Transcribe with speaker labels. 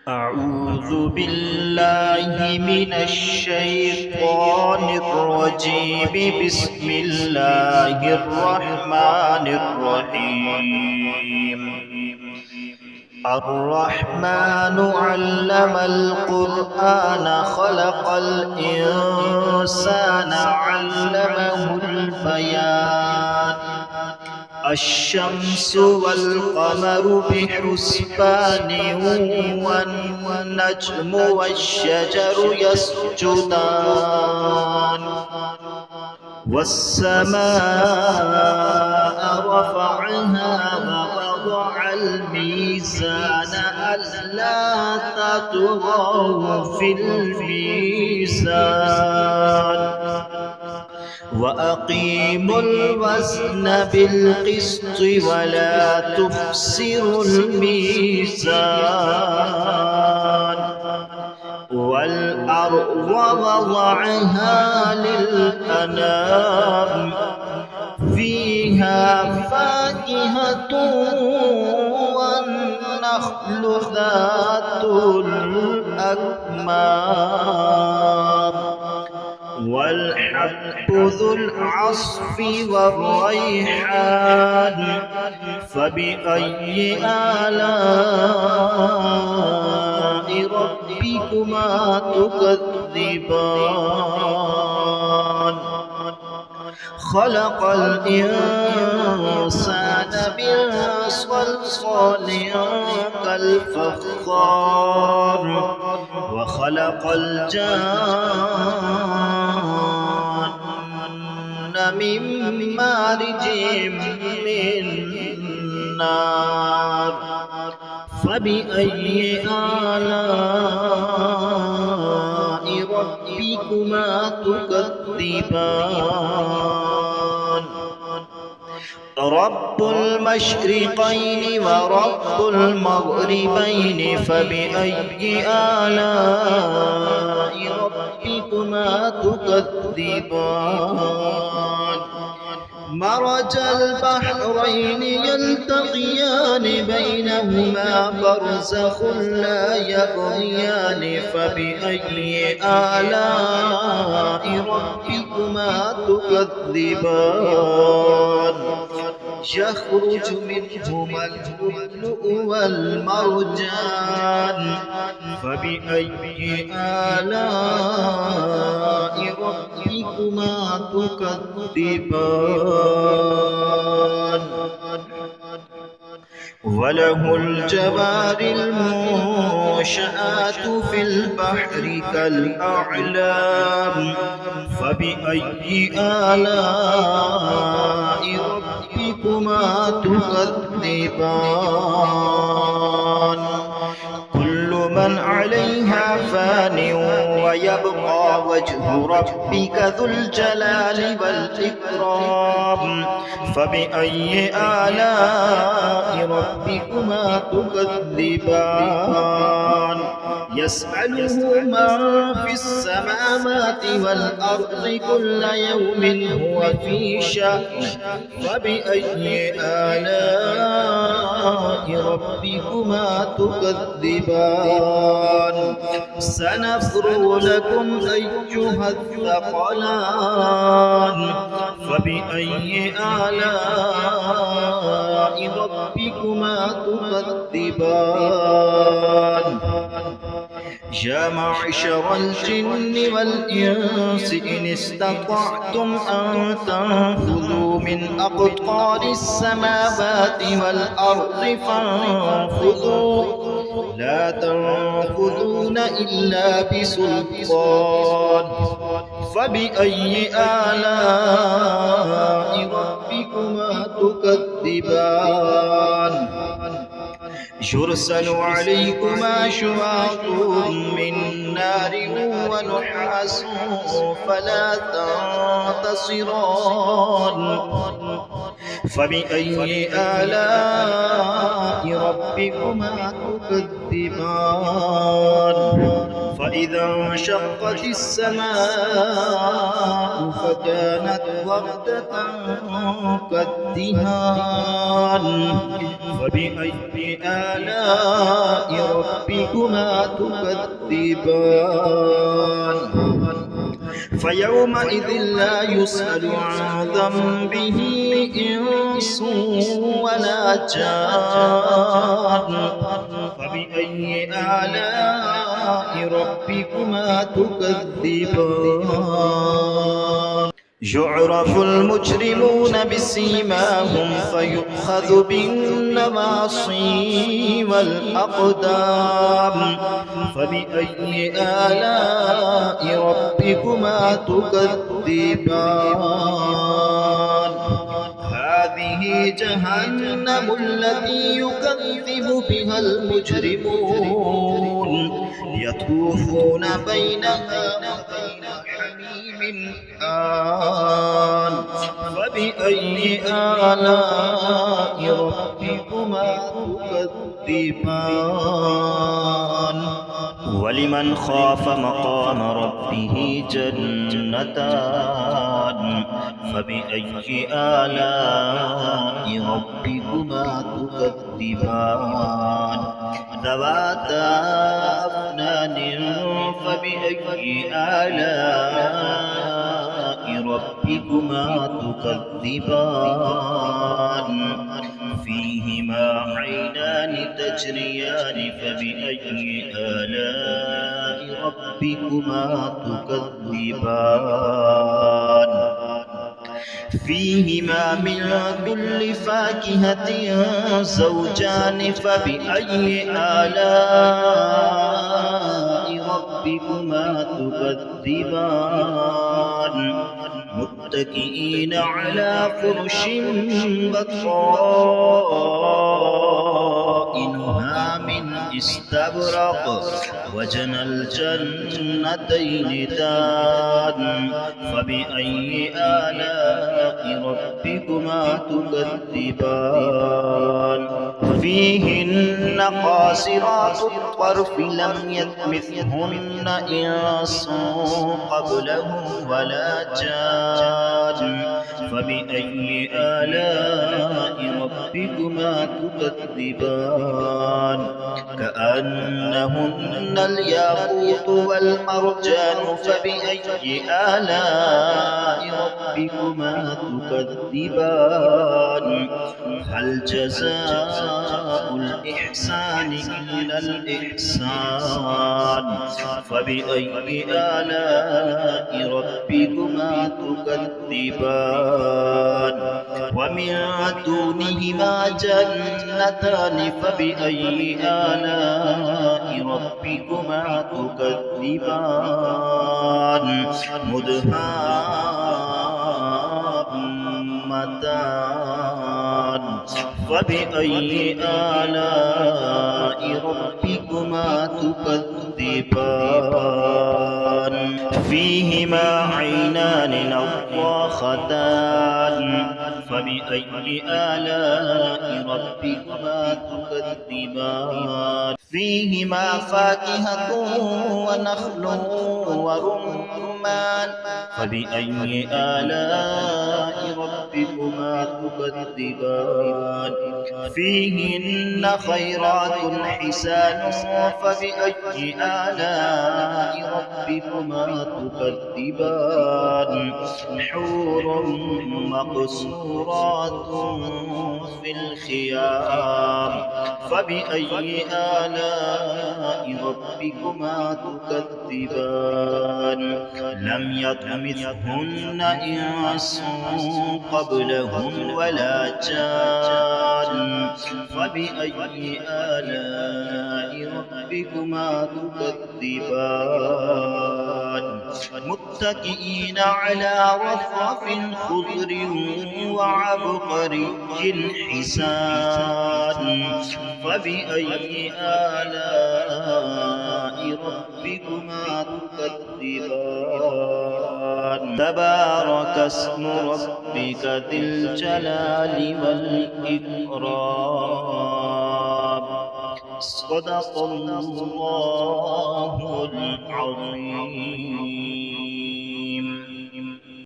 Speaker 1: أعوذ بالله من الشيطان الرجيم. بسم الله الرحمن الرحيم. الرحمن علم القرآن خلق الإنسان علمه البيان. الشمس والقمر بحسبان والنجم والشجر يسجدان والسماء رفعها ووضع الميزان ألا تطغوا في الميزان وأقيموا الوزن بالقسط ولا تخسروا الميزان والأرض وضعها للأنام فيها فاكهة والنخل ذات الأكمام والحب ذو العصف والريحان. فبأي آلاء ربكما تكذبان. خلق الإنسان من صلصال كالفخار وخلق الجان من مارج من نار. فبأي آلاء ربكما تكذبان. رب المشرقين ورب المغربين. فبأي آلاء ربكما تكذبان. مرج البحرين يلتقيان بينهما برزخ لا يبغيان. فبأي آلاء ربكما تكذبان. يخرج منهما اللؤلؤ والمرجان. فبأي آلاء ربكما تكذبان. وله الجوار المنشآت في البحر كالأعلام. فبأي آلاء ربكما تكذبان. كل من عليها فان ويبقى وجه ربك ذو الجلال والإكرام. فبأي آلاء ربكما تكذبان. يسأله من في السماوات والأرض كل يوم هو في شأن. فبأي آلاء ربكما تكذبان. سنفرغ لكم أيها الثقلان. فبأي آلاء ربكما تكذبان. يا معشر الجن والإنس إن استطعتم أن تنفذوا من أقطار السماوات والأرض فانفذوا لا تنفذون إلا بسلطان. فبأي آلاء ربكما تكذبان. يرسل عليكما شواظ من نار ونحاس فلا تنتصران. فبأي آلاء ربكما تكذبان فإذا انشقت السماء فكانت وردة كالدهان فبأي آلاء ربكما تكذبان فيومئذ لا يسأل عن ذنبه إنس ولا جان فبأي آلاء ربكما تكذبان يعرف المجرمون بسيماهم فيؤخذ بالنواصي والأقدام فبأي آلاء ربكما تكذبان هذه جهنم التي يكذب بها المجرمون يطوفون بينها وبين حميم آن فبأي آلاء ربكما تكذبان ولمن خاف مقام ربه جنتان فبأي آلاء ربكما تكذبان ذواتا أفنان فبأي آلاء ربكما تكذبان فيهما عينان تجريان فبأي آلاء ربكما تكذبان فيهما من كل فاكهة زوجان فبأي آلاء ربكما تكذبان متكئين على فرش بطائنها من استبرق وجنى الجنتين دان فبأي آلاء ربكما تكذبان فيهن قاصرات الطرف لم يطمثهن إنس قبلهم ولا جان فبأي آلاء ربكما تكذبان كأنهن الياقوت والمرجان فبأي آلاء ربكما تكذبان هل جزاء الإحسان إلا الإحسان فبأي آلاء ربكما تكذبان ومن دونهما جنتان فبأي آلاء ربكما تكذبان مدهامتان فبأي آلاء ربكما تكذبان فيهما عينان نضاختان فبأي آلاء ربكما تكذبان فيهما فاكهة ونخل ورمان فبأي آلاء ربكما تكذبان فيهن خيرات حسان فبأي آلاء ربكما تكذبان حور مقصورات في الخيام فبأي آلاء ربكما تكذبان لم يطمثهن إنس قبلهم ولا جان فبأي آلاء ربكما تكذبان متكئين على رفرف خضر وعبقري حسان فبأي آلاء ربكما تكذبان تبارك اسم ربك ذي الجلال والإكرام. صدق الله العظيم.